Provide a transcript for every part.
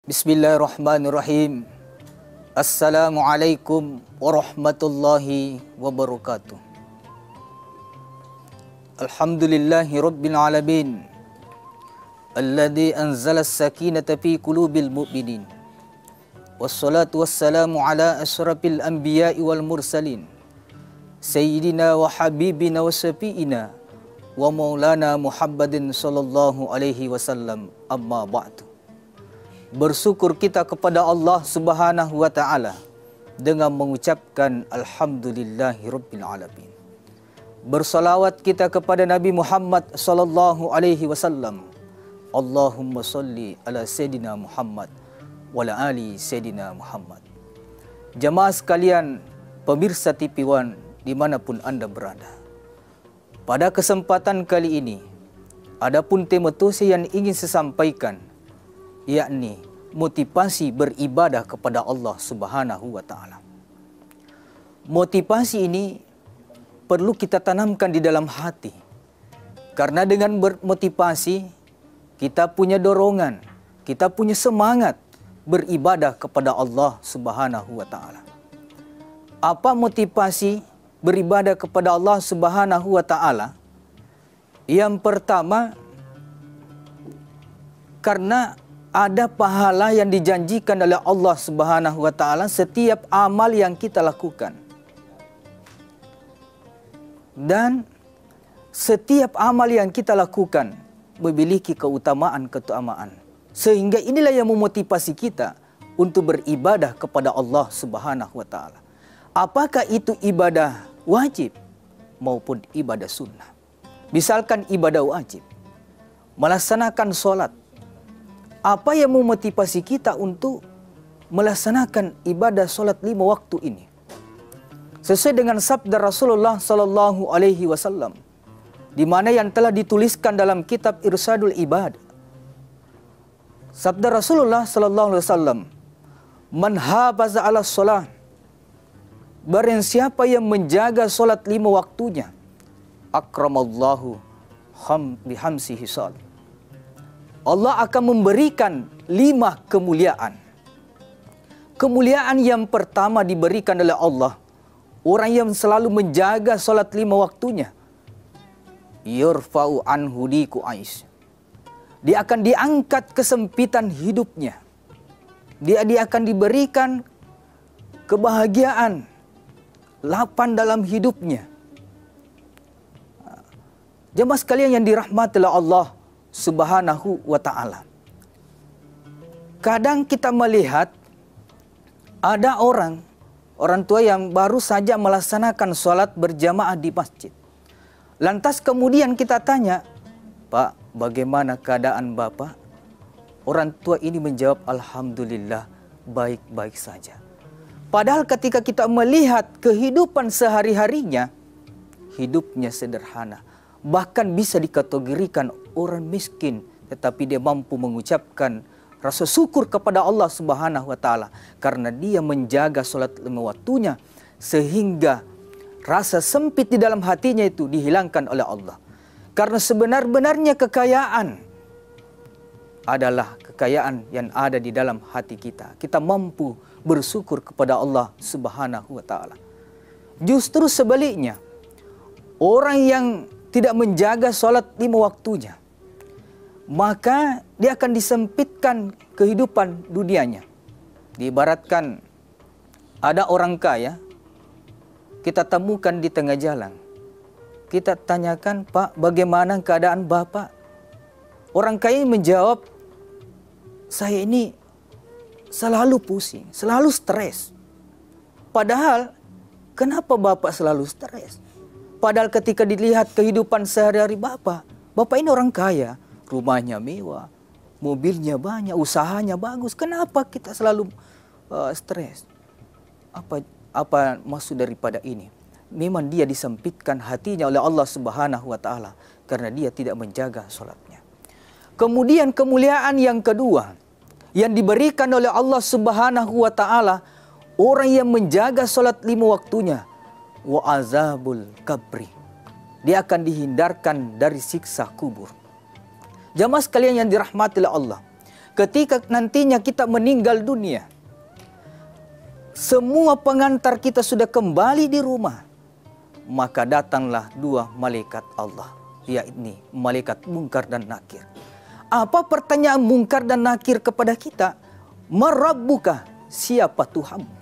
Bismillahirrahmanirrahim. Assalamualaikum warahmatullahi wabarakatuh. Alhamdulillahi rabbil alamin. Alladhi anzala as-sakinata fi qulubil mu'minin. Wassalatu wassalamu ala asyrafil anbiya'i wal mursalin. Sayyidina wa habibina wa syafi'ina wa maulana Muhammadin sallallahu alaihi wasallam. Amma ba'du. Bersyukur kita kepada Allah Subhanahu wa taala dengan mengucapkan alhamdulillahirabbil alamin. Bersalawat kita kepada Nabi Muhammad sallallahu alaihi wasallam. Allahumma salli ala sayidina Muhammad wa ala ali sayidina Muhammad. Jamaah sekalian, pemirsa TV One dimanapun Anda berada. Pada kesempatan kali ini, adapun tema tausiah yang ingin saya sampaikan, yakni motivasi beribadah kepada Allah Subhanahu wa taala. Motivasi ini perlu kita tanamkan di dalam hati. Karena dengan bermotivasi kita punya dorongan, kita punya semangat beribadah kepada Allah Subhanahu wa taala. Apa motivasi beribadah kepada Allah Subhanahu wa taala? Yang pertama, karena ada pahala yang dijanjikan oleh Allah Subhanahu wa taala setiap amal yang kita lakukan. Dan setiap amal yang kita lakukan memiliki keutamaan. Sehingga inilah yang memotivasi kita untuk beribadah kepada Allah Subhanahu wa taala. Apakah itu ibadah wajib maupun ibadah sunnah? Misalkan ibadah wajib, melaksanakan solat. Apa yang memotivasi kita untuk melaksanakan ibadah solat 5 waktu ini? Sesuai dengan sabda Rasulullah sallallahu alaihi wasallam, di mana yang telah dituliskan dalam kitab Irsyadul Ibad. Sabda Rasulullah sallallahu alaihi wasallam, "Man hafaza 'ala shalah", barang siapa yang menjaga solat 5 waktunya, akramallahu bihamsihi shalah, Allah akan memberikan 5 kemuliaan. Kemuliaan yang pertama diberikan oleh Allah, orang yang selalu menjaga solat 5 waktunya, yurfa'u anhu diku ais. Dia akan diangkat kesempitan hidupnya. Dia akan diberikan kebahagiaan, lapang dalam hidupnya. Jemaah sekalian yang dirahmati oleh Allah Subhanahu wa ta'ala. Kadang kita melihat ada orang tua yang baru saja melaksanakan sholat berjamaah di masjid. Lantas kemudian kita tanya, "Pak, bagaimana keadaan Bapak?" Orang tua ini menjawab, "Alhamdulillah, baik-baik saja." Padahal ketika kita melihat kehidupan sehari-harinya, hidupnya sederhana. Bahkan bisa dikategorikan orang miskin, tetapi dia mampu mengucapkan rasa syukur kepada Allah Subhanahu wa taala karena dia menjaga salat 5 waktunya, sehingga rasa sempit di dalam hatinya itu dihilangkan oleh Allah. Karena sebenar-benarnya kekayaan adalah kekayaan yang ada di dalam hati kita. Kita mampu bersyukur kepada Allah Subhanahu wa taala. Justru sebaliknya, orang yang tidak menjaga solat 5 waktunya, maka dia akan disempitkan kehidupan dunianya. Diibaratkan ada orang kaya, kita temukan di tengah jalan. Kita tanyakan, "Pak, bagaimana keadaan Bapak?" Orang kaya menjawab, "Saya ini selalu pusing, selalu stres." Padahal, kenapa Bapak selalu stres? Padahal ketika dilihat kehidupan sehari-hari Bapak ini orang kaya, rumahnya mewah, mobilnya banyak, usahanya bagus. Kenapa kita selalu stres? Apa maksud daripada ini? Memang dia disempitkan hatinya oleh Allah Subhanahu wa taala karena dia tidak menjaga salatnya. Kemudian kemuliaan yang kedua yang diberikan oleh Allah Subhanahu wa taala, orang yang menjaga salat 5 waktunya, wa azabul kabri. Dia akan dihindarkan dari siksa kubur. Jamaah sekalian yang dirahmati oleh Allah, ketika nantinya kita meninggal dunia, semua pengantar kita sudah kembali di rumah, maka datanglah dua malaikat Allah, yakni malaikat Munkar dan Nakir. Apa pertanyaan Munkar dan Nakir kepada kita? Marabbuka, siapa Tuhanmu?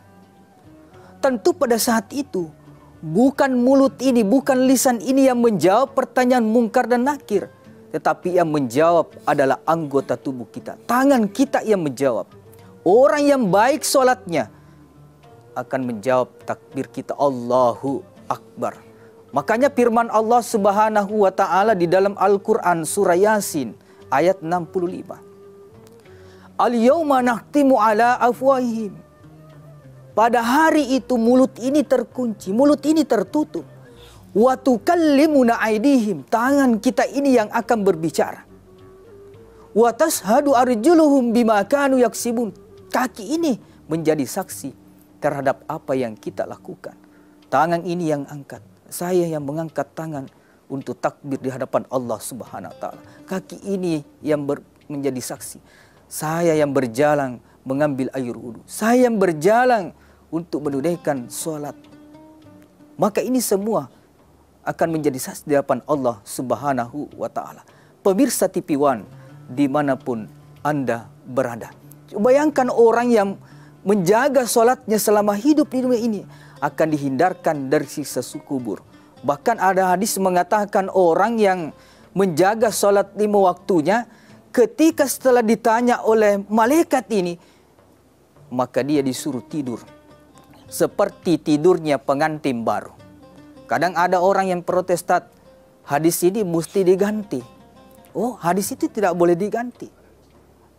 Tentu pada saat itu bukan mulut ini, bukan lisan ini yang menjawab pertanyaan Munkar dan Nakir, tetapi yang menjawab adalah anggota tubuh kita, tangan kita yang menjawab. Orang yang baik sholatnya akan menjawab takbir kita, Allahu Akbar. Makanya firman Allah Subhanahu wa Ta'ala di dalam Al-Quran surah Yasin ayat 65. Al-yawma nahtimu ala afwahihim. Pada hari itu mulut ini terkunci, mulut ini tertutup. Wa tukallimuna aydihim, tangan kita ini yang akan berbicara. Wa tashhadu arjuluhum bima kanu yaksibun, kaki ini menjadi saksi terhadap apa yang kita lakukan. Tangan ini yang angkat, saya yang mengangkat tangan untuk takbir di hadapan Allah Subhanahu wa Ta'ala. Kaki ini yang menjadi saksi, saya yang berjalan mengambil air wudu, saya yang berjalan untuk menunaikan sholat. Maka ini semua akan menjadi saksi di hadapan Allah Subhanahu wa Ta'ala. Pemirsa TV One dimanapun Anda berada, bayangkan orang yang menjaga sholatnya selama hidup di dunia ini akan dihindarkan dari siksa kubur. Bahkan ada hadis mengatakan orang yang menjaga sholat 5 waktunya, ketika setelah ditanya oleh malaikat ini, maka dia disuruh tidur seperti tidurnya pengantin baru. Kadang ada orang yang protestan, hadis ini mesti diganti. Oh, hadis itu tidak boleh diganti.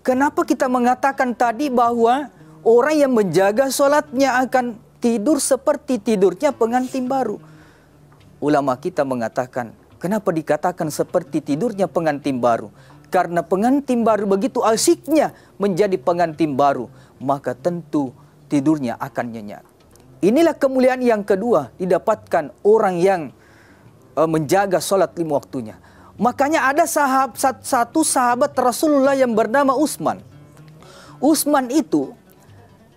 Kenapa kita mengatakan tadi bahwa orang yang menjaga sholatnya akan tidur seperti tidurnya pengantin baru? Ulama kita mengatakan, kenapa dikatakan seperti tidurnya pengantin baru? Karena pengantin baru begitu asyiknya menjadi pengantin baru, maka tentu tidurnya akan nyenyak. Inilah kemuliaan yang kedua didapatkan orang yang menjaga sholat 5 waktunya. Makanya ada satu sahabat Rasulullah yang bernama Utsman. Utsman itu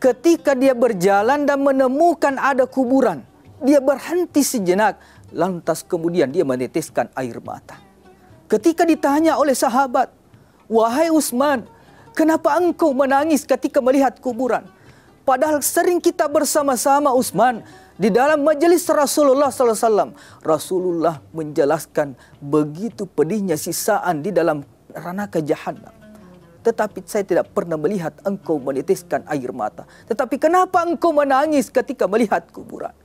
ketika dia berjalan dan menemukan ada kuburan, dia berhenti sejenak, lantas kemudian dia meneteskan air mata. Ketika ditanya oleh sahabat, wahai Utsman, kenapa engkau menangis ketika melihat kuburan? Padahal sering kita bersama-sama Utsman di dalam majelis Rasulullah SAW. Rasulullah menjelaskan begitu pedihnya sisaan di dalam neraka jahanam. Tetapi saya tidak pernah melihat engkau meneteskan air mata. Tetapi kenapa engkau menangis ketika melihat kuburan?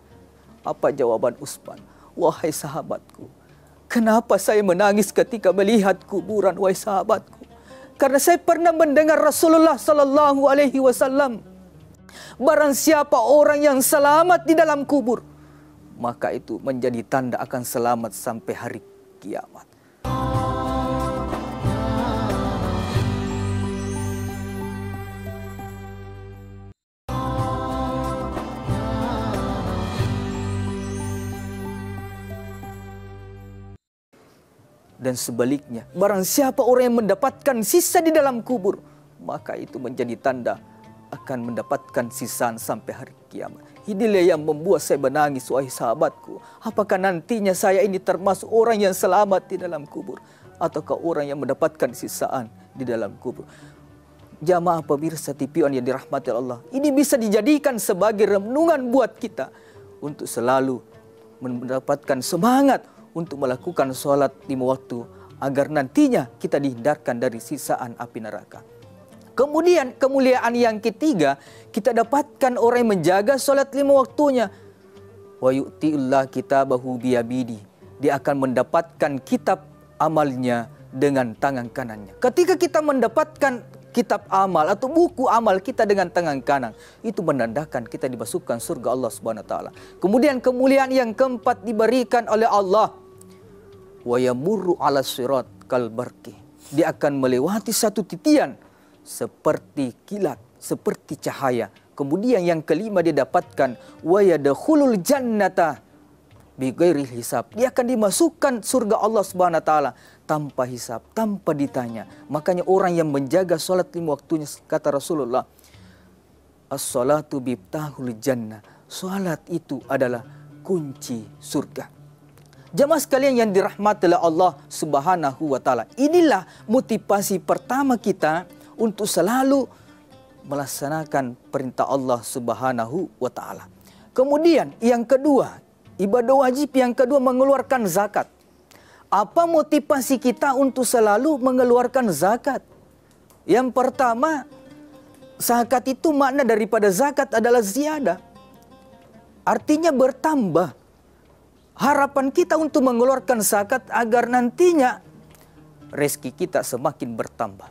Apa jawaban Utsman? Wahai sahabatku, kenapa saya menangis ketika melihat kuburan, wahai sahabatku? Karena saya pernah mendengar Rasulullah SAW, barang siapa orang yang selamat di dalam kubur, maka itu menjadi tanda akan selamat sampai hari kiamat. Dan sebaliknya, barang siapa orang yang mendapatkan sisa di dalam kubur, maka itu menjadi tanda akan mendapatkan sisaan sampai hari kiamat. Inilah yang membuat saya menangis, wahai sahabatku. Apakah nantinya saya ini termasuk orang yang selamat di dalam kubur, ataukah orang yang mendapatkan sisaan di dalam kubur? Jamaah pemirsa TV One yang dirahmati Allah, ini bisa dijadikan sebagai renungan buat kita untuk selalu mendapatkan semangat untuk melakukan sholat 5 waktu, agar nantinya kita dihindarkan dari sisaan api neraka. Kemudian kemuliaan yang ketiga, kita dapatkan orang yang menjaga sholat 5 waktunya. Wa yu'ti'ullah kitabahu biyamini. Dia akan mendapatkan kitab amalnya dengan tangan kanannya. Ketika kita mendapatkan kitab amal atau buku amal kita dengan tangan kanan, itu menandakan kita dimasukkan surga Allah Subhanahu wa Ta'ala. Kemudian kemuliaan yang keempat diberikan oleh Allah. Wa yamurru 'ala sirat kal barqi. Dia akan melewati satu titian seperti kilat, seperti cahaya. Kemudian yang kelima dia dapatkan wa yadkhulul jannata bighairi hisab. Dia akan dimasukkan surga Allah Subhanahu wa taala tanpa hisab, tanpa ditanya. Makanya orang yang menjaga salat 5 waktunya, kata Rasulullah, as-salatu biftahul jannah. Salat itu adalah kunci surga. Jemaah sekalian yang dirahmati oleh Allah Subhanahu wa taala. Inilah motivasi pertama kita untuk selalu melaksanakan perintah Allah Subhanahu wa taala. Kemudian yang kedua, ibadah wajib yang kedua mengeluarkan zakat. Apa motivasi kita untuk selalu mengeluarkan zakat? Yang pertama, zakat itu makna daripada zakat adalah ziyadah. Artinya bertambah. Harapan kita untuk mengeluarkan zakat agar nantinya rezeki kita semakin bertambah.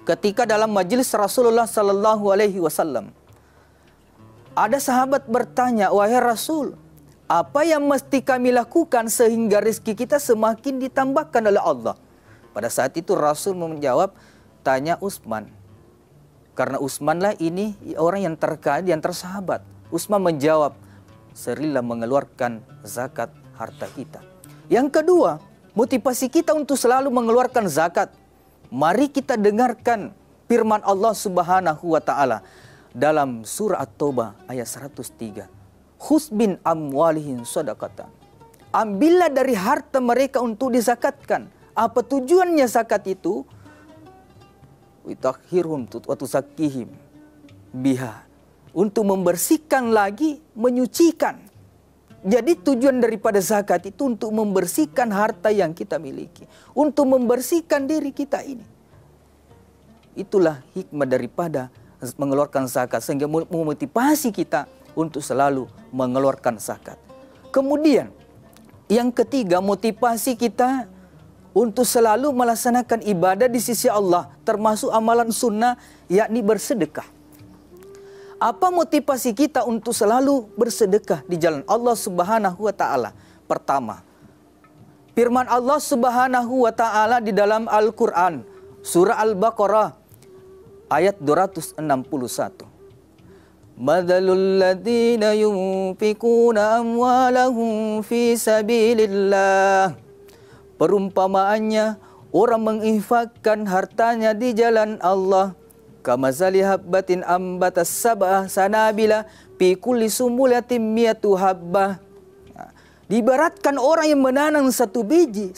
Ketika dalam majelis Rasulullah sallallahu alaihi wasallam, ada sahabat bertanya, "Wahai Rasul, apa yang mesti kami lakukan sehingga rezeki kita semakin ditambahkan oleh Allah?" Pada saat itu Rasul menjawab, "Tanya Utsman." Karena Utsmanlah ini orang yang terkaya di antara sahabat. Utsman menjawab, "Serilah mengeluarkan zakat harta kita." Yang kedua, motivasi kita untuk selalu mengeluarkan zakat. Mari kita dengarkan firman Allah Subhanahu wa taala dalam surah At-Taubah ayat 103. Khuz bin amwalihim shadaqatan. Ambillah dari harta mereka untuk dizakatkan. Apa tujuannya zakat itu? Witakhirhum wa tuzakkihim biha. Untuk membersihkan lagi, menyucikan. Jadi tujuan daripada zakat itu untuk membersihkan harta yang kita miliki. Untuk membersihkan diri kita ini. Itulah hikmah daripada mengeluarkan zakat. Sehingga memotivasi kita untuk selalu mengeluarkan zakat. Kemudian yang ketiga, motivasi kita untuk selalu melaksanakan ibadah di sisi Allah. Termasuk amalan sunnah, yakni bersedekah. Apa motivasi kita untuk selalu bersedekah di jalan Allah Subhanahu wa taala? Pertama, firman Allah Subhanahu wa taala di dalam Al-Qur'an, surah Al-Baqarah ayat 261. Madalul ladzina yunfikuna amwalahum fi sabilillah. Perumpamaannya orang menginfakkan hartanya di jalan Allah. Kamazali habbatin ambatas sab'ah sanabila fi kulli sumbulatin mi'atu habbah. Diibaratkan orang yang menanam satu biji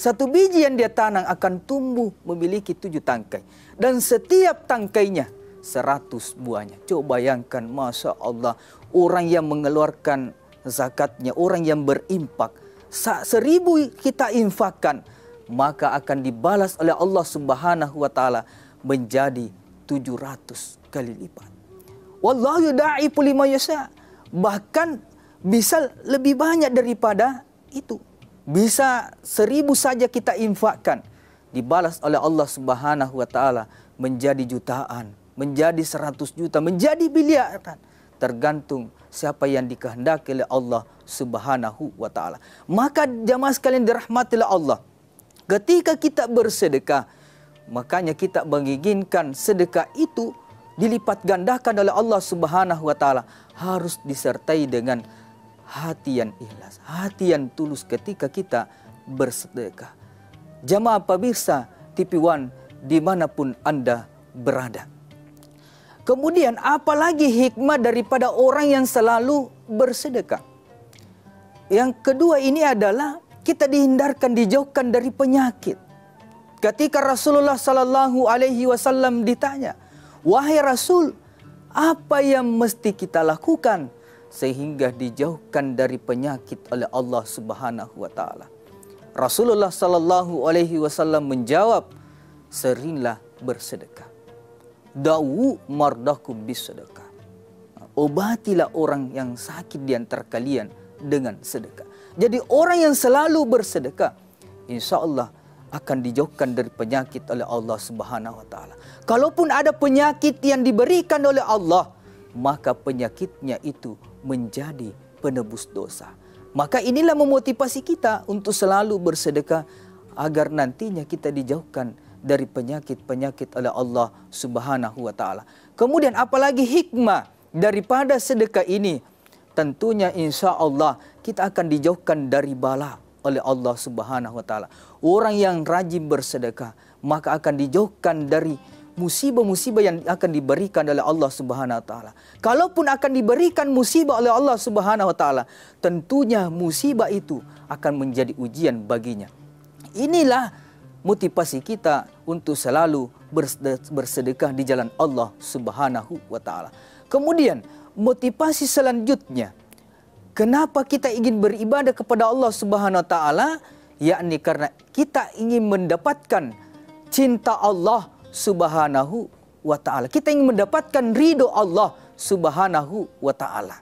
yang dia tanam akan tumbuh memiliki 7 tangkai. Dan setiap tangkainya 100 buahnya. Coba bayangkan, Masya Allah, orang yang mengeluarkan zakatnya, orang yang berimpak, 1000 kita infakkan, maka akan dibalas oleh Allah Subhanahu wa taala menjadi 700 kali lipat. Wallahu yudha'ifu liman yasha. Bahkan bisa lebih banyak daripada itu. Bisa 1000 saja kita infakkan, dibalas oleh Allah Subhanahu wa taala menjadi jutaan, menjadi 100 juta, menjadi miliaran. Tergantung siapa yang dikehendaki oleh Allah Subhanahu wa taala. Maka jamaah sekalian dirahmati oleh Allah, ketika kita bersedekah, makanya kita menginginkan sedekah itu dilipat gandakan oleh Allah Subhanahu wa taala, harus disertai dengan hati yang ikhlas, hati yang tulus ketika kita bersedekah. Jamaah pemirsa TV One dimanapun Anda berada. Kemudian apalagi hikmah daripada orang yang selalu bersedekah? Yang kedua ini adalah kita dihindarkan, dijauhkan dari penyakit. Ketika Rasulullah sallallahu alaihi wasallam ditanya, "Wahai Rasul, apa yang mesti kita lakukan sehingga dijauhkan dari penyakit oleh Allah Subhanahu wa taala?" Rasulullah sallallahu alaihi wasallam menjawab, "Seringlah bersedekah. Dawu mardakum bisedekah." Obatilah orang yang sakit di antara kalian dengan sedekah. Jadi orang yang selalu bersedekah, insya Allah akan dijauhkan dari penyakit oleh Allah Subhanahu wa taala. Kalaupun ada penyakit yang diberikan oleh Allah, maka penyakitnya itu menjadi penebus dosa. Maka inilah memotivasi kita untuk selalu bersedekah agar nantinya kita dijauhkan dari penyakit-penyakit oleh Allah Subhanahu wa taala. Kemudian apalagi hikmah daripada sedekah ini? tentunya insya Allah kita akan dijauhkan dari bala oleh Allah Subhanahu wa taala. Orang yang rajin bersedekah maka akan dijauhkan dari musibah-musibah yang akan diberikan oleh Allah Subhanahu wa taala. Kalaupun akan diberikan musibah oleh Allah Subhanahu wa taala, tentunya musibah itu akan menjadi ujian baginya. Inilah motivasi kita untuk selalu bersedekah di jalan Allah Subhanahu wa taala. Kemudian motivasi selanjutnya, kenapa kita ingin beribadah kepada Allah Subhanahu wa taala? Yakni karena kita ingin mendapatkan cinta Allah Subhanahu wa taala. Kita ingin mendapatkan ridho Allah Subhanahu wa taala.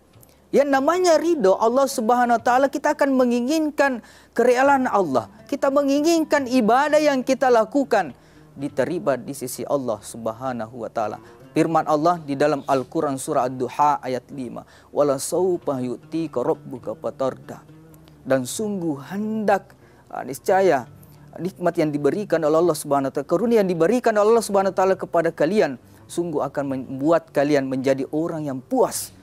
Yang namanya ridho Allah Subhanahu wa taala, kita akan menginginkan kerelaan Allah. Kita menginginkan ibadah yang kita lakukan diterima di sisi Allah Subhanahu wa taala. Firman Allah di dalam Al-Quran surah Ad-Duha ayat 5. Wala sawfa yu'tika rabbuka fatarda. Dan sungguh hendak, niscaya nikmat yang diberikan oleh Allah Subhanahu wa taala, karunia yang diberikan oleh Allah Subhanahu wa taala kepada kalian, sungguh akan membuat kalian menjadi orang yang puas.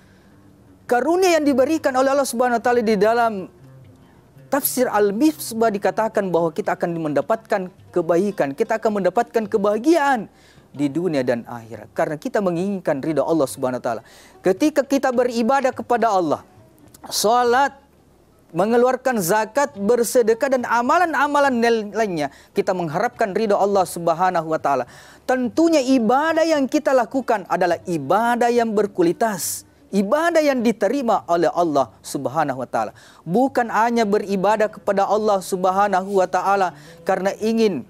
Karunia yang diberikan oleh Allah Subhanahu wa taala di dalam tafsir Al-Misbah dikatakan bahwa kita akan mendapatkan kebaikan, kita akan mendapatkan kebahagiaan di dunia dan akhirat karena kita menginginkan ridha Allah Subhanahu wa taala. Ketika kita beribadah kepada Allah, salat, mengeluarkan zakat, bersedekah dan amalan-amalan lainnya, kita mengharapkan ridha Allah Subhanahu wa taala. Tentunya ibadah yang kita lakukan adalah ibadah yang berkualitas, ibadah yang diterima oleh Allah Subhanahu wa taala. Bukan hanya beribadah kepada Allah Subhanahu wa taala karena ingin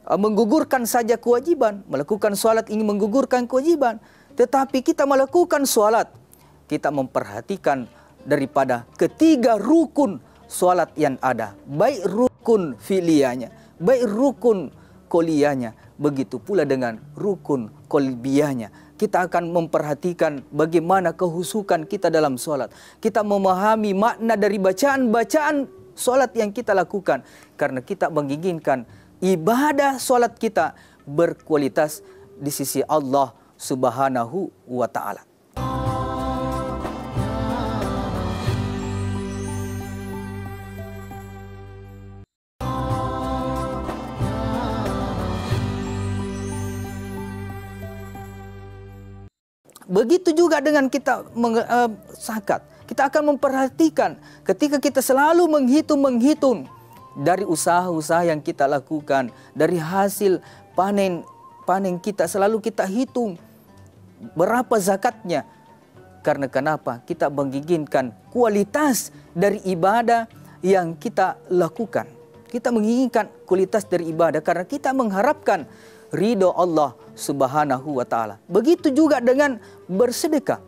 menggugurkan saja kewajiban, melakukan salat ingin menggugurkan kewajiban, tetapi kita melakukan salat, kita memperhatikan daripada ketiga rukun salat yang ada, baik rukun fi'liyahnya, baik rukun qauliyahnya, begitu pula dengan rukun qalbiyahnya. Kita akan memperhatikan bagaimana kehusukan kita dalam salat. Kita memahami makna dari bacaan-bacaan salat yang kita lakukan karena kita menginginkan ibadah salat kita berkualitas di sisi Allah Subhanahu wa taala. Begitu juga dengan kita zakat. Kita akan memperhatikan ketika kita selalu menghitung dari usaha-usaha yang kita lakukan, dari hasil panen kita selalu kita hitung berapa zakatnya. Karena kenapa? Kita menginginkan kualitas dari ibadah yang kita lakukan. Kita menginginkan kualitas dari ibadah karena kita mengharapkan ridho Allah Subhanahu wa taala. Begitu juga dengan bersedekah.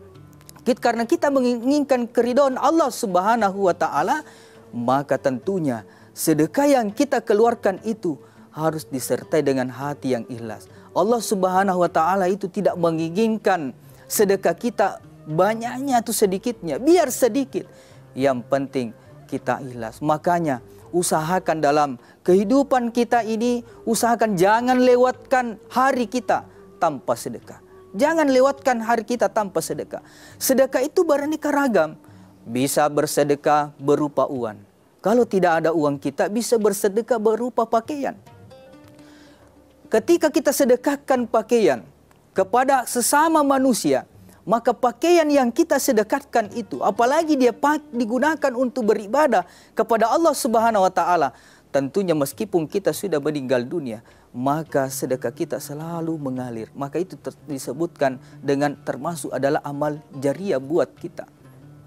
Karena kita menginginkan keridhaan Allah Subhanahu wa taala, maka tentunya sedekah yang kita keluarkan itu harus disertai dengan hati yang ikhlas. Allah Subhanahu wa taala itu tidak menginginkan sedekah kita banyaknya atau sedikitnya, biar sedikit. Yang penting kita ikhlas. Makanya usahakan dalam kehidupan kita ini, usahakan jangan lewatkan hari kita tanpa sedekah. Jangan lewatkan hari kita tanpa sedekah. Sedekah itu beraneka ragam. Bisa bersedekah berupa uang. Kalau tidak ada uang kita bisa bersedekah berupa pakaian. Ketika kita sedekahkan pakaian kepada sesama manusia, maka pakaian yang kita sedekahkan itu, apalagi dia digunakan untuk beribadah kepada Allah Subhanahu wa taala, tentunya meskipun kita sudah meninggal dunia, maka sedekah kita selalu mengalir. Maka itu disebutkan dengan termasuk adalah amal jariah buat kita.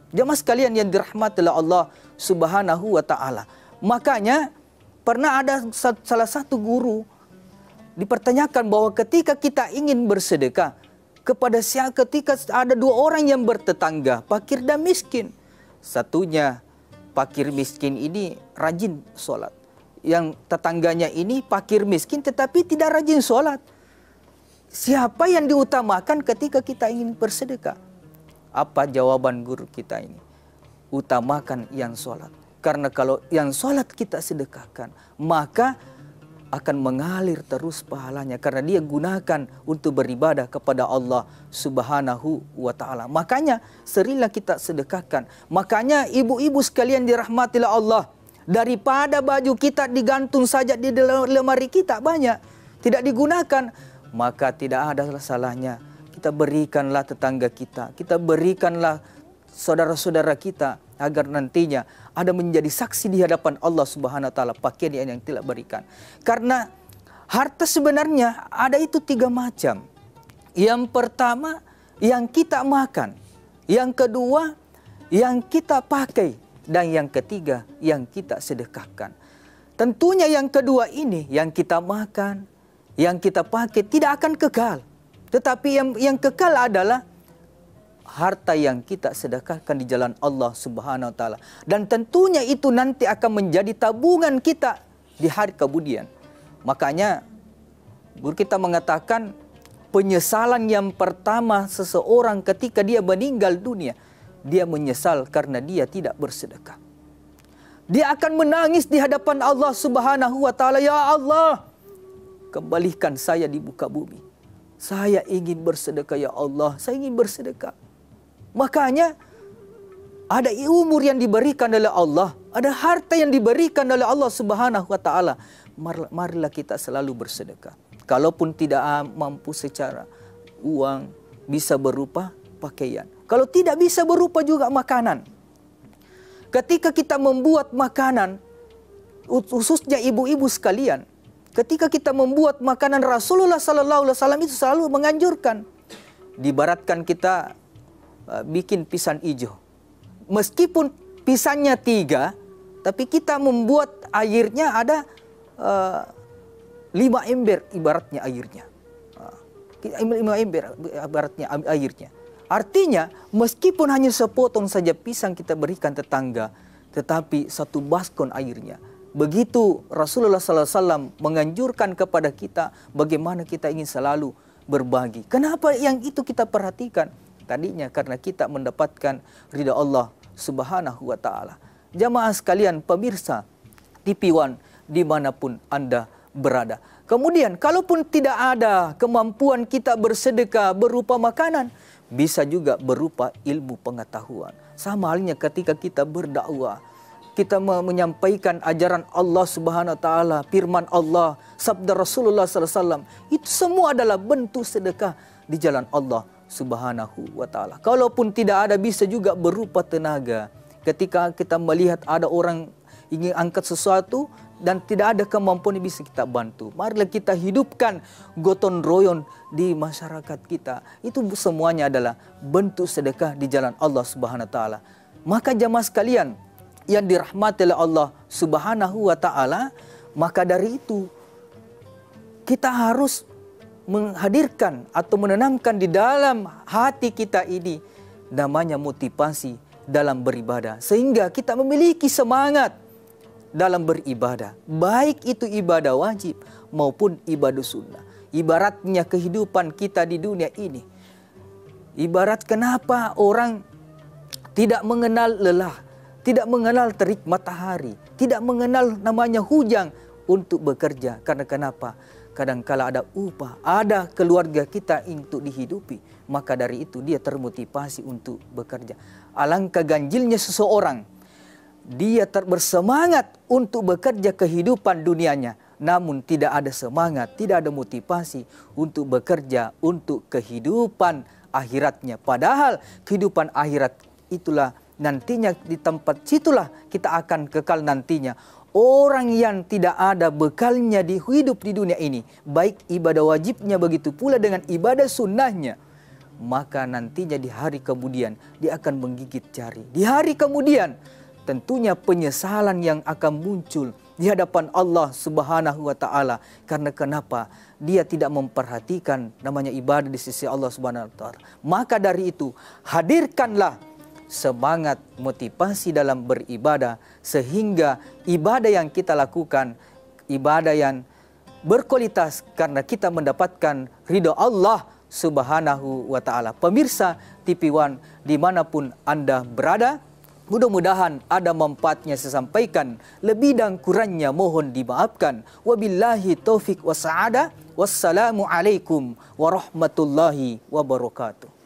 Jemaah sekalian yang dirahmati oleh Allah Subhanahu wa taala. Makanya pernah ada salah satu guru dipertanyakan bahwa ketika kita ingin bersedekah ketika ada dua orang yang bertetangga, fakir dan miskin. Satunya fakir miskin ini rajin sholat. Yang tetangganya ini fakir miskin tetapi tidak rajin sholat. Siapa yang diutamakan ketika kita ingin bersedekah? Apa jawaban guru kita ini? Utamakan yang sholat. Karena kalau yang sholat kita sedekahkan, maka akan mengalir terus pahalanya karena dia gunakan untuk beribadah kepada Allah Subhanahu wa taala. Makanya serilah kita sedekahkan. Makanya ibu-ibu sekalian dirahmatilah Allah, daripada baju kita digantung saja di lemari kita banyak tidak digunakan, maka tidak ada salahnya kita berikanlah tetangga kita, kita berikanlah saudara-saudara kita, agar nantinya ada menjadi saksi di hadapan Allah Subhanahu wa taala pakaian yang tidak berikan. Karena harta sebenarnya ada itu 3 macam. Yang pertama yang kita makan, yang kedua yang kita pakai, dan yang ketiga yang kita sedekahkan. Tentunya yang kedua ini, yang kita makan, yang kita pakai tidak akan kekal. Tetapi yang kekal adalah harta yang kita sedekahkan di jalan Allah Subhanahu wa taala. Dan tentunya itu nanti akan menjadi tabungan kita di hari kemudian. Makanya guru kita mengatakan penyesalan yang pertama seseorang ketika dia meninggal dunia, dia menyesal karena dia tidak bersedekah. Dia akan menangis di hadapan Allah Subhanahu wa taala, "Ya Allah, kembalikan saya di muka bumi. Saya ingin bersedekah ya Allah, saya ingin bersedekah." Makanya ada umur yang diberikan oleh Allah, ada harta yang diberikan oleh Allah Subhanahu wa taala. Marilah kita selalu bersedekah. Kalaupun tidak mampu secara uang, bisa berupa pakaian. Kalau tidak bisa berupa juga makanan. Ketika kita membuat makanan, khususnya ibu-ibu sekalian, ketika kita membuat makanan, Rasulullah sallallahu alaihi wasallam itu selalu menganjurkan. Diibaratkan kita bikin pisang hijau. Meskipun pisangnya 3, tapi kita membuat airnya ada 5 ember ibaratnya airnya. 5 ember ibaratnya airnya. Artinya meskipun hanya sepotong saja pisang kita berikan tetangga, tetapi 1 baskon airnya. Begitu Rasulullah SAW menganjurkan kepada kita bagaimana kita ingin selalu berbagi. Kenapa yang itu kita perhatikan? Tadinya karena kita mendapatkan ridha Allah Subhanahu wa taala. Jamaah sekalian, pemirsa TV One dimanapun Anda berada. Kemudian kalaupun tidak ada kemampuan kita bersedekah berupa makanan, bisa juga berupa ilmu pengetahuan. Sama halnya ketika kita berdakwah, kita menyampaikan ajaran Allah Subhanahu wa taala, firman Allah, sabda Rasulullah sallallahu alaihi wasallam, itu semua adalah bentuk sedekah di jalan Allah Subhanahu wa taala. Kalaupun tidak ada, bisa juga berupa tenaga. Ketika kita melihat ada orang ingin angkat sesuatu dan tidak ada kemampuan, bisa kita bantu. Marilah kita hidupkan gotong royong di masyarakat kita. Itu semuanya adalah bentuk sedekah di jalan Allah Subhanahu wa taala. Maka jamaah sekalian yang dirahmati oleh Allah Subhanahu wa taala, maka dari itu kita harus menghadirkan atau menanamkan di dalam hati kita ini namanya motivasi dalam beribadah, sehingga kita memiliki semangat dalam beribadah, baik itu ibadah wajib maupun ibadah sunnah. Ibaratnya kehidupan kita di dunia ini, ibarat kenapa orang tidak mengenal lelah, tidak mengenal terik matahari, tidak mengenal namanya hujan untuk bekerja. Karena kenapa? Kadangkala ada upah, ada keluarga kita untuk dihidupi, maka dari itu dia termotivasi untuk bekerja. Alangkah ganjilnya seseorang, dia bersemangat untuk bekerja kehidupan dunianya, namun tidak ada semangat, tidak ada motivasi untuk bekerja untuk kehidupan akhiratnya. Padahal kehidupan akhirat itulah nantinya, di tempat situlah kita akan kekal nantinya. Orang yang tidak ada bekalnya di hidup di dunia ini, baik ibadah wajibnya begitu pula dengan ibadah sunnahnya, maka nantinya di hari kemudian dia akan menggigit jari. Di hari kemudian tentunya penyesalan yang akan muncul di hadapan Allah Subhanahu wa taala. Karena kenapa? Dia tidak memperhatikan namanya ibadah di sisi Allah Subhanahu wa taala. Maka dari itu, hadirkanlah semangat motivasi dalam beribadah, sehingga ibadah yang kita lakukan ibadah yang berkualitas karena kita mendapatkan ridha Allah Subhanahu wa taala. Pemirsa TV One dimanapun Anda berada, Mudah-mudahan ada manfaatnya saya sampaikan. Lebih dan kurangnya mohon dimaafkan. Wabillahi taufik wa sa'adah. Wassalamualaikum warahmatullahi wabarakatuh.